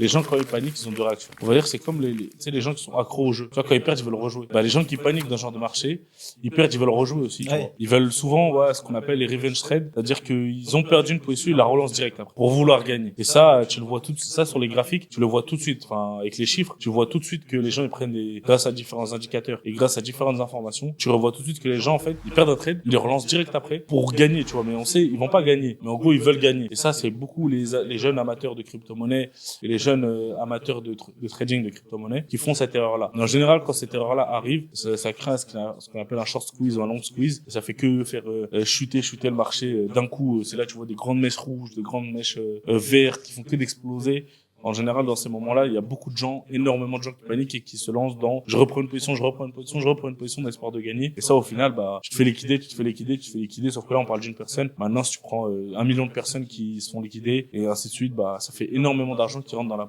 Les gens, quand ils paniquent, ils ont deux réactions. On va dire, c'est comme tu sais, les gens qui sont accros au jeu. Tu vois, quand ils perdent, ils veulent rejouer. Bah, les gens qui paniquent dans ce genre de marché, ils perdent, ils veulent rejouer aussi, tu vois. Ils veulent souvent, ouais, ce qu'on appelle les revenge trades. C'est-à-dire qu'ils ont perdu une position, ils la relancent direct après. Pour vouloir gagner. Et ça, tu le vois ça sur les graphiques, tu le vois tout de suite. Enfin, avec les chiffres, tu vois tout de suite que les gens, ils prennent grâce à différents indicateurs et grâce à différentes informations, tu revois tout de suite que les gens, en fait, ils perdent un trade, ils les relancent direct après pour gagner, tu vois. Mais on sait, ils vont pas gagner. Mais en gros, ils veulent gagner. Et ça, c'est beaucoup les jeunes amateurs de crypto-monnaies et les jeunes amateurs de trading de crypto-monnaies qui font cette erreur-là. Mais en général, quand cette erreur-là arrive, ça crée ce qu'on appelle un short squeeze ou un long squeeze. Et ça fait que faire chuter le marché d'un coup. C'est là tu vois des grandes mèches rouges, des grandes mèches vertes qui font que d'exploser. En général, dans ces moments-là, il y a beaucoup de gens, énormément de gens qui paniquent et qui se lancent dans je reprends une position, je reprends une position, je reprends une position d'espoir de gagner. Et ça, au final, bah, tu te fais liquider. Sauf que là, on parle d'une personne. Maintenant, si tu prends 1 million de personnes qui se font liquider et ainsi de suite, bah, ça fait énormément d'argent qui rentre dans la